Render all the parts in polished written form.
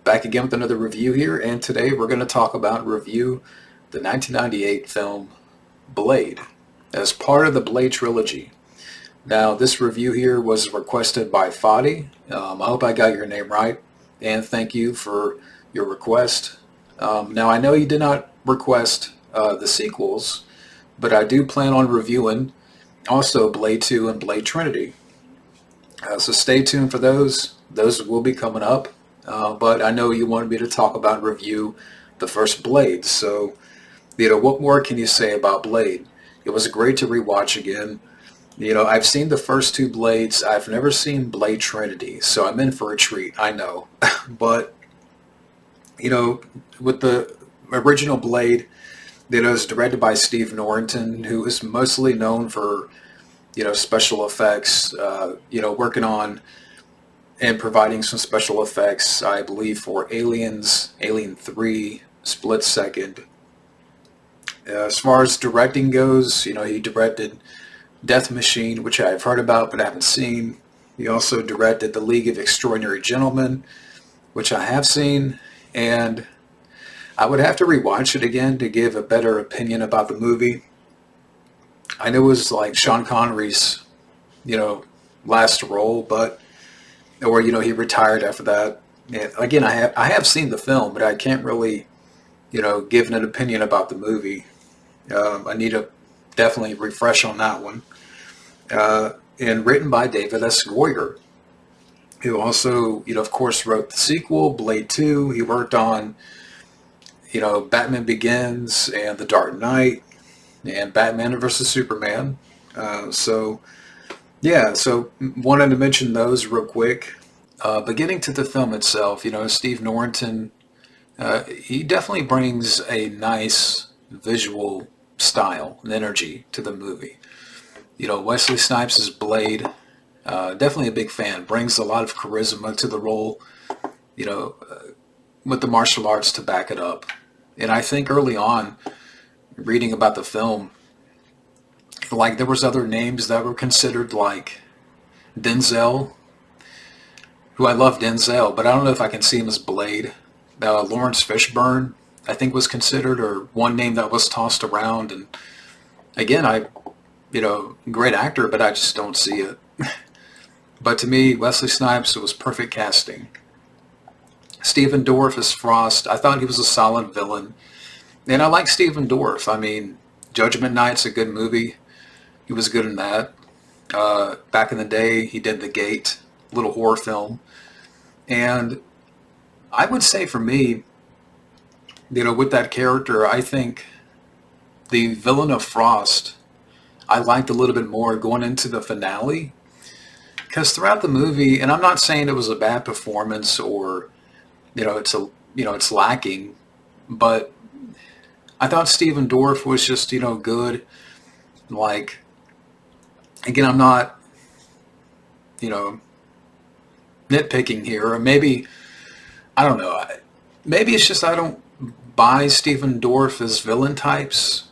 Back again with another review here, and today we're going to talk about review the 1998 film Blade as part of the Blade trilogy. Now, this review here was requested by Fadi. I hope I got your name right, and thank you for your request. Now, I know you did not request the sequels, but I do plan on reviewing also Blade 2 and Blade Trinity. So stay tuned for those. Those will be coming up. But I know you wanted me to talk about and review the first Blade. So, what more can you say about Blade? It was great to rewatch again. I've seen the first two Blades. I've never seen Blade Trinity, so I'm in for a treat, I know. But, with the original Blade, it was directed by Steve Norrington, who is mostly known for, special effects, working on and providing some special effects, I believe, for Aliens, Alien 3, Split Second. As far as directing goes, he directed Death Machine, which I've heard about but haven't seen. He also directed The League of Extraordinary Gentlemen, which I have seen, and I would have to rewatch it again to give a better opinion about the movie. I know it was like Sean Connery's, last role, but he retired after that. And again, I have seen the film, but I can't really, give an opinion about the movie. I need to definitely refresh on that one. And written by David S. Goyer, who also, of course, wrote the sequel, Blade 2. He worked on, Batman Begins and The Dark Knight and Batman vs. Superman. So wanted to mention those real quick. But getting to the film itself, Steve Norrington, he definitely brings a nice visual style and energy to the movie. Wesley Snipes' Blade, definitely a big fan, brings a lot of charisma to the role, with the martial arts to back it up. And I think early on, reading about the film, like there was other names that were considered, like Denzel, who I love Denzel, but I don't know if I can see him as Blade. Lawrence Fishburne, I think, was considered, or one name that was tossed around. And again, great actor, but I just don't see it. But to me, Wesley Snipes was perfect casting. Stephen Dorff as Frost, I thought he was a solid villain. And I like Stephen Dorff. I mean, Judgment Night's a good movie. He was good in that. Back in the day, he did The Gate, little horror film. And I would say for me, with that character, I think the villain of Frost, I liked a little bit more going into the finale. Because throughout the movie, and I'm not saying it was a bad performance or, it's lacking, but I thought Stephen Dorff was just, good. Like, again, I'm not, nitpicking here, or maybe, I don't know, maybe it's just I don't buy Stephen Dorff as villain types.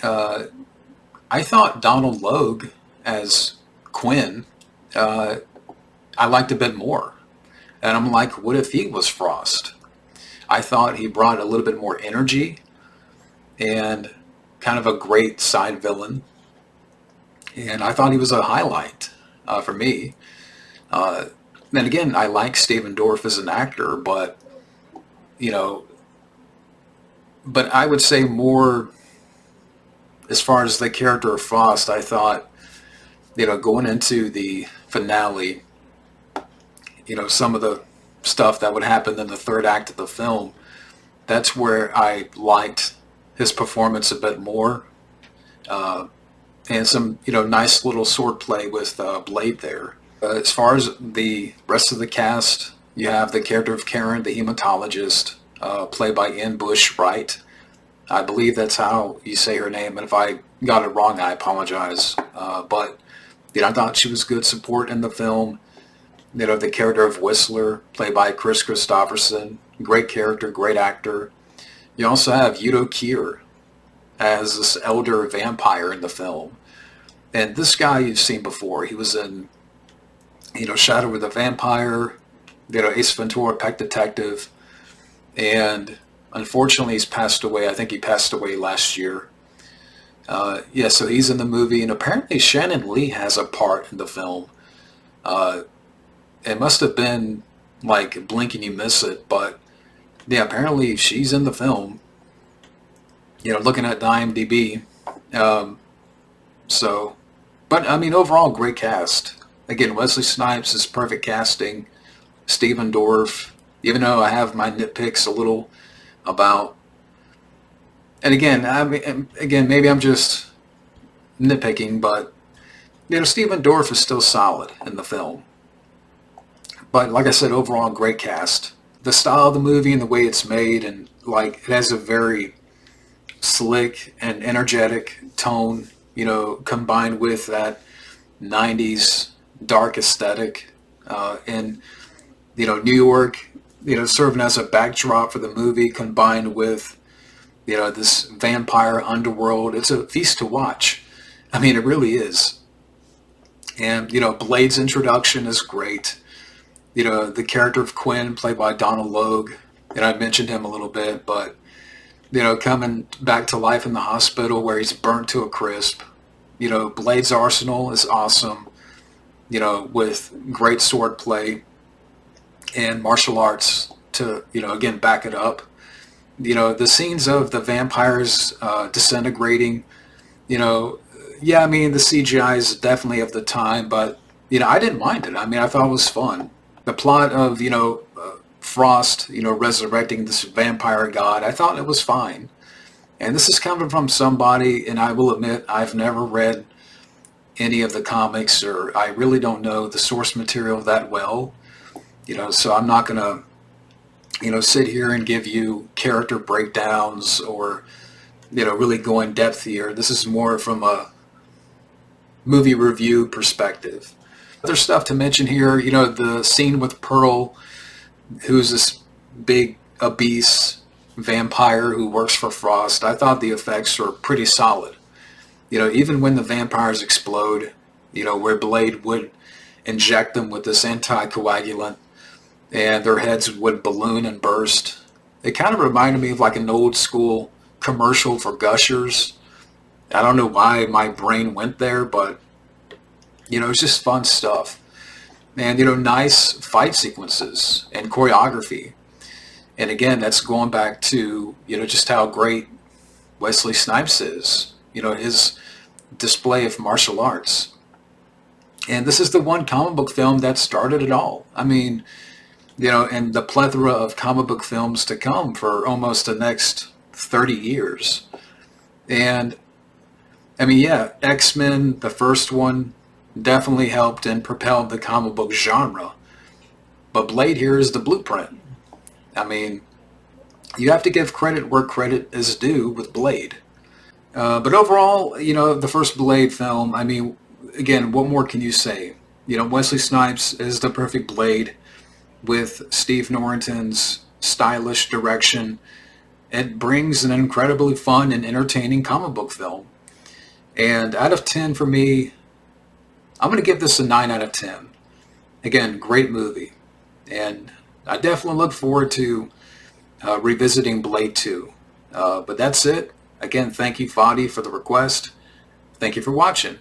I thought Donald Logue as Quinn, I liked a bit more. And I'm like, what if he was Frost? I thought he brought a little bit more energy and kind of a great side villain. And I thought he was a highlight for me. And again, I like Stephen Dorff as an actor, but, but I would say more as far as the character of Frost, I thought, going into the finale, some of the stuff that would happen in the third act of the film, that's where I liked his performance a bit more. And some, nice little swordplay with Blade there. As far as the rest of the cast, you have the character of Karen, the hematologist, played by Ann Bush Wright. I believe that's how you say her name, and if I got it wrong, I apologize. But I thought she was good support in the film. The character of Whistler, played by Chris Christopherson, great character, great actor. You also have Udo Kier as this elder vampire in the film. And this guy you've seen before. He was in, Shadow of the Vampire, Ace Ventura, Pet Detective. and unfortunately he's passed away. I think he passed away last year. Yeah, so he's in the movie, and apparently Shannon Lee has a part in the film. Uh, it must have been like blink and you miss it, but yeah, apparently she's in the film. Looking at the IMDb. Um, so, but I mean, overall, great cast. Again, Wesley Snipes is perfect casting. Stephen Dorff, even though I have my nitpicks a little about, and again, again, maybe I'm just nitpicking, but Stephen Dorff is still solid in the film. But like I said, overall, great cast. The style of the movie and the way it's made, and like it has a very slick and energetic tone, combined with that 90s dark aesthetic. And, New York, serving as a backdrop for the movie, combined with, this vampire underworld. It's a feast to watch. I mean, it really is. And, Blade's introduction is great. The character of Quinn, played by Donald Logue, and I mentioned him a little bit, but, coming back to life in the hospital where he's burnt to a crisp. Blade's arsenal is awesome, with great swordplay and martial arts to, again, back it up. The scenes of the vampires disintegrating, yeah, I mean, the CGI is definitely of the time, but, I didn't mind it. I mean, I thought it was fun. The plot of, Frost, resurrecting this vampire god, I thought it was fine. And this is coming from somebody, and I will admit, I've never read any of the comics, or I really don't know the source material that well. So I'm not going to, sit here and give you character breakdowns or, really go in depth here. This is more from a movie review perspective. Other stuff to mention here, the scene with Pearl, who's this big, obese vampire who works for Frost. I thought the effects were pretty solid. Even when the vampires explode, where Blade would inject them with this anticoagulant and their heads would balloon and burst. It kind of reminded me of like an old school commercial for Gushers. I don't know why my brain went there, but, it's just fun stuff. And, nice fight sequences and choreography. And again, that's going back to, just how great Wesley Snipes is, his display of martial arts. And this is the one comic book film that started it all. I mean, and the plethora of comic book films to come for almost the next 30 years. And, I mean, yeah, X-Men, the first one, definitely helped and propelled the comic book genre. But Blade here is the blueprint. I mean, you have to give credit where credit is due with Blade. But overall, the first Blade film, I mean, again, what more can you say? Wesley Snipes is the perfect Blade with Steve Norrington's stylish direction. It brings an incredibly fun and entertaining comic book film. And out of 10 for me, I'm going to give this a 9 out of 10. Again, great movie. And I definitely look forward to revisiting Blade 2. But that's it. Again, thank you, Fadi, for the request. Thank you for watching.